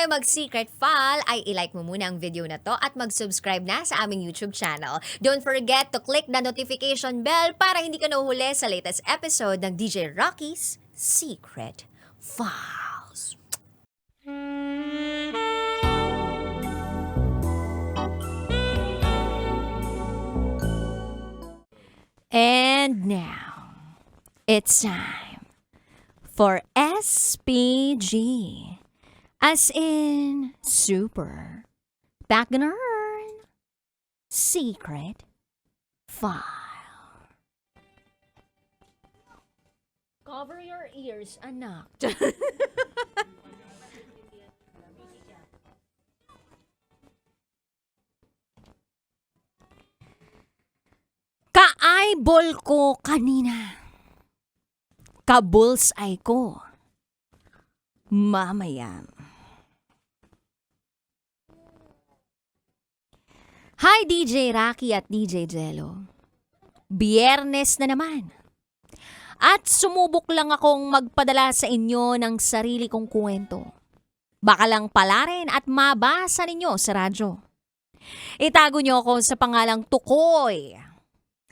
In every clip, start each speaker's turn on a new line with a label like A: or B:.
A: mag-secret file, ay ilike mo muna ang video na to at mag-subscribe na sa aming YouTube channel. Don't forget to click the notification bell para hindi ka nahuhuli sa latest episode ng DJ Rocky's Secret Files. And now, it's time for SPG, as in Super Backnern Secret File. Cover your ears, anak. Ka-eyeball ko kanina. Ka-bullseye ko mamaya. Hi DJ Rocky at DJ Jello. Biyernes na naman. At sumubok lang akong magpadala sa inyo ng sarili kong kwento. Baka lang palarin at mabasa ninyo sa radyo. Itago niyo ako sa pangalang Tukoy.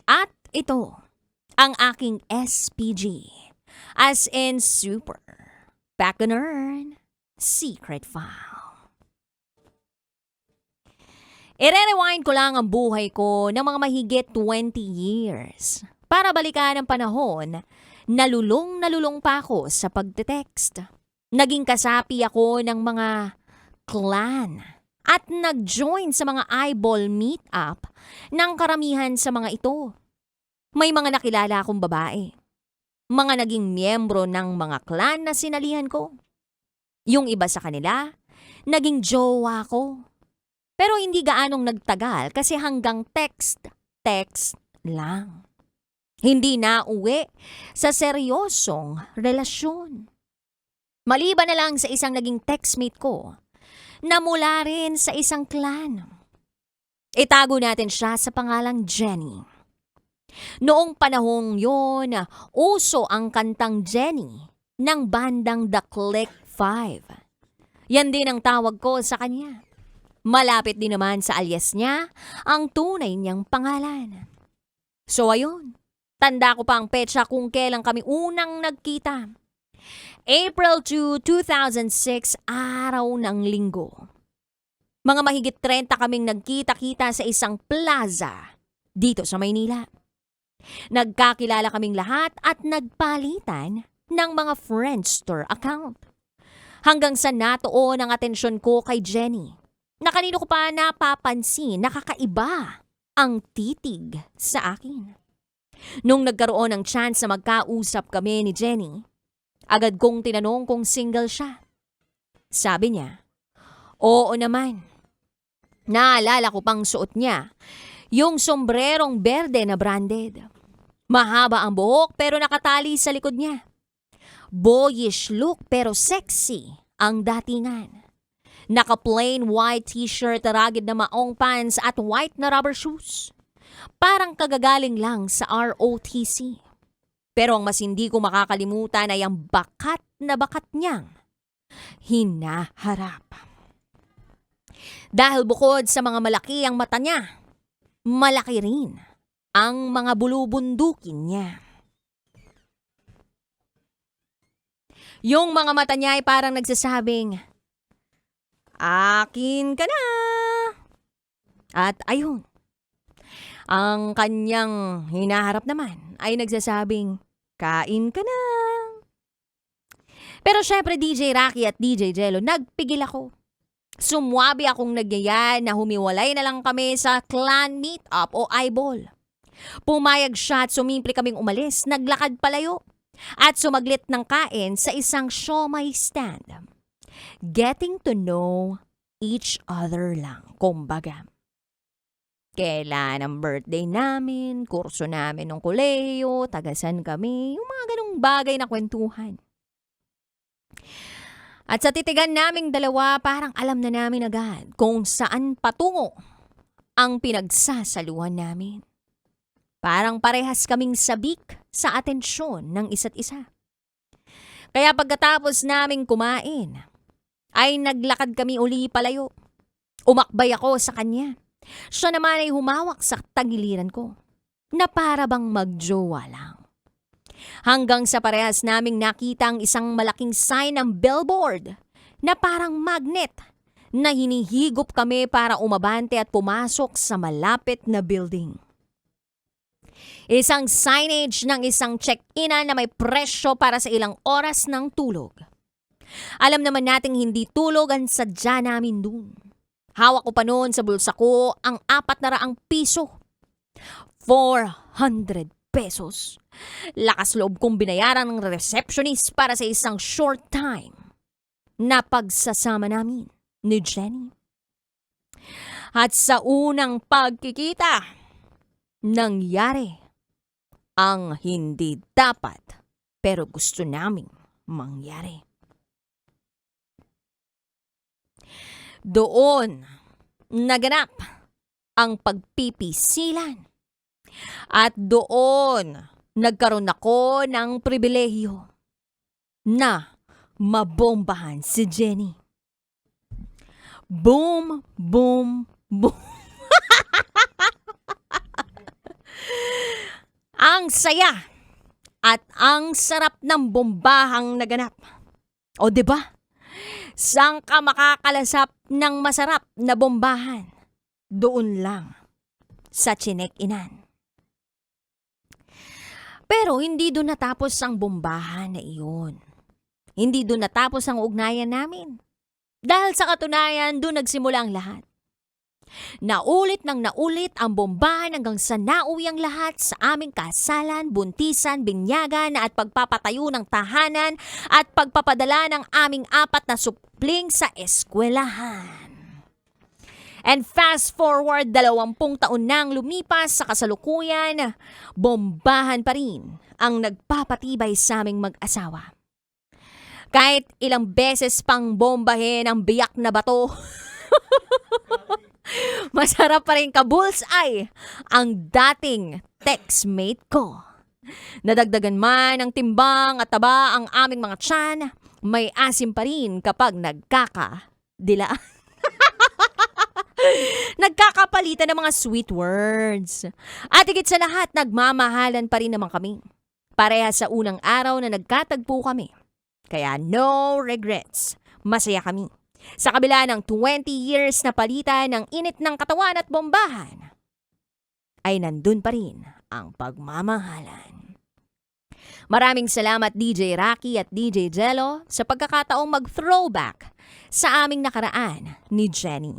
A: At ito, ang aking SPG, as in Super Backnern Secret File. I-rewind ko lang ang buhay ko ng mga mahigit 20 years para balikan ang panahon na lulong pa ako sa pagte-text. Naging kasapi ako ng mga clan at nag-join sa mga eyeball meet-up ng karamihan sa mga ito. May mga nakilala akong babae. Mga naging miyembro ng mga clan na sinalihan ko. Yung iba sa kanila, naging jowa ko. Pero hindi gaanong nagtagal kasi hanggang text lang. Hindi na uwi sa seryosong relasyon. Maliban na lang sa isang naging textmate ko, na mula rin sa isang clan. Itago natin siya sa pangalang Jenny. Noong panahong yon, uso ang kantang Jenny ng bandang The Click 5. Yan din ang tawag ko sa kanya. Malapit din naman sa alias niya ang tunay niyang pangalan. So ayun, tanda ko pa ang petsa kung kailan kami unang nagkita. April 2, 2006, araw ng linggo. Mga mahigit 30 kaming nagkita-kita sa isang plaza dito sa Maynila. Nagkakilala kaming lahat at nagpalitan ng mga Friendster account. Hanggang sa natuon ang atensyon ko kay Jenny, na kanino ko pa napapansin nakakaiba ang titig sa akin. Nung nagkaroon ng chance na magkausap kami ni Jenny, agad kong tinanong kung single siya. Sabi niya, oo naman. Naalala ko pang suot niya, yung sombrerong berde na branded. Mahaba ang buhok pero nakatali sa likod niya. Boyish look pero sexy ang datingan. Naka-plain white t-shirt, ragid na maong pants at white na rubber shoes. Parang kagagaling lang sa ROTC. Pero ang mas hindi ko makakalimutan ay ang bakat na bakat niyang hinaharap. Dahil bukod sa mga malaki ang mata niya, malaki rin ang mga bulubundukin niya. Yung mga mata niya ay parang nagsasabing, akin ka na! At ayun, ang kanyang hinaharap naman ay nagsasabing, kain ka na. Pero syempre DJ Rocky at DJ Jello, nagpigil ako. Sumwabi akong nagyaya na humiwalay na lang kami sa clan meet-up o eyeball. Pumayag siya at sumimple kaming umalis, naglakad palayo at sumaglit ng kain sa isang siomai stand. Getting to know each other lang, kumbaga. Kailan ang birthday namin, kurso namin ng kolehiyo, tagasan kami, yung mga ganong bagay na kwentuhan. At sa titigan naming dalawa, parang alam na namin agad kung saan patungo ang pinagsasaluhan namin. Parang parehas kaming sabik sa atensyon ng isa't isa. Kaya pagkatapos naming kumain, ay naglakad kami uli palayo. Umakbay ako sa kanya. Siya naman ay humawak sa tagiliran ko na para bang magjowa lang. Hanggang sa parehas naming nakita ang isang malaking sign ng billboard na parang magnet na hinihigop kami para umabante at pumasok sa malapit na building. Isang signage ng isang check-inan na may presyo para sa ilang oras ng tulog. Alam naman nating hindi tulog ang sadya namin dun. Hawak ko pa noon sa bulsa ko ang 400 piso. 400 pesos. Lakas loob kong binayaran ng receptionist para sa isang short time na pagsasama namin ni Jenny. At sa unang pagkikita, nangyari ang hindi dapat pero gusto naming mangyari. Doon naganap ang pagpipisilan at doon nagkaroon ako ng pribilehiyo na mabombahan si Jenny. Boom, boom, boom. Ang saya at ang sarap ng bombahang naganap. O 'di ba? Saan ka makakalasap ng masarap na bombahan? Doon lang sa Chinek-inan. Pero hindi doon natapos ang bombahan na iyon. Hindi doon natapos ang ugnayan namin. Dahil sa katunayan, doon nagsimula ang lahat. Naulit nang naulit ang bombahan hanggang sa nauwi ang lahat sa aming kasalan, buntisan, binyagan at pagpapatayo ng tahanan at pagpapadala ng aming 4 na supling sa eskwelahan. And fast forward 20 taon nang lumipas sa kasalukuyan, bombahan pa rin ang nagpapatibay sa aming mag-asawa. Kahit ilang beses pang bombahin ang biyak na bato, masarap pa rin ka-bullseye ang dating textmate ko. Nadagdagan man ng timbang at taba ang aming mga tiyan, may asim pa rin kapag nagkakadila. Nagkakapalitan ng mga sweet words. At higit sa lahat, nagmamahalan pa rin naman kami. Pareha sa unang araw na nagkatagpo kami. Kaya no regrets. Masaya kami. Sa kabila ng 20 years na palitan ng init ng katawan at bombahan, ay nandun pa rin ang pagmamahalan. Maraming salamat DJ Rocky at DJ Jello sa pagkakataong mag-throwback sa aming nakaraan ni Jenny.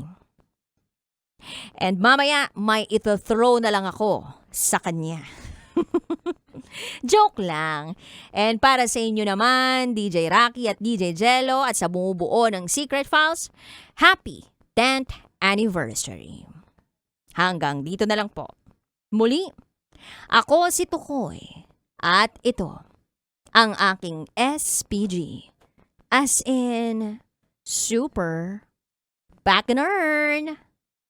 A: And mamaya may ito-throw na lang ako sa kanya. Joke lang. And para sa inyo naman, DJ Rocky at DJ Jello at sa bumubuo ng Secret Files, happy 10th anniversary. Hanggang dito na lang po. Muli, ako si Tukoy at ito ang aking SPG as in Super Back and Earn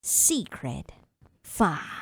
A: Secret Files.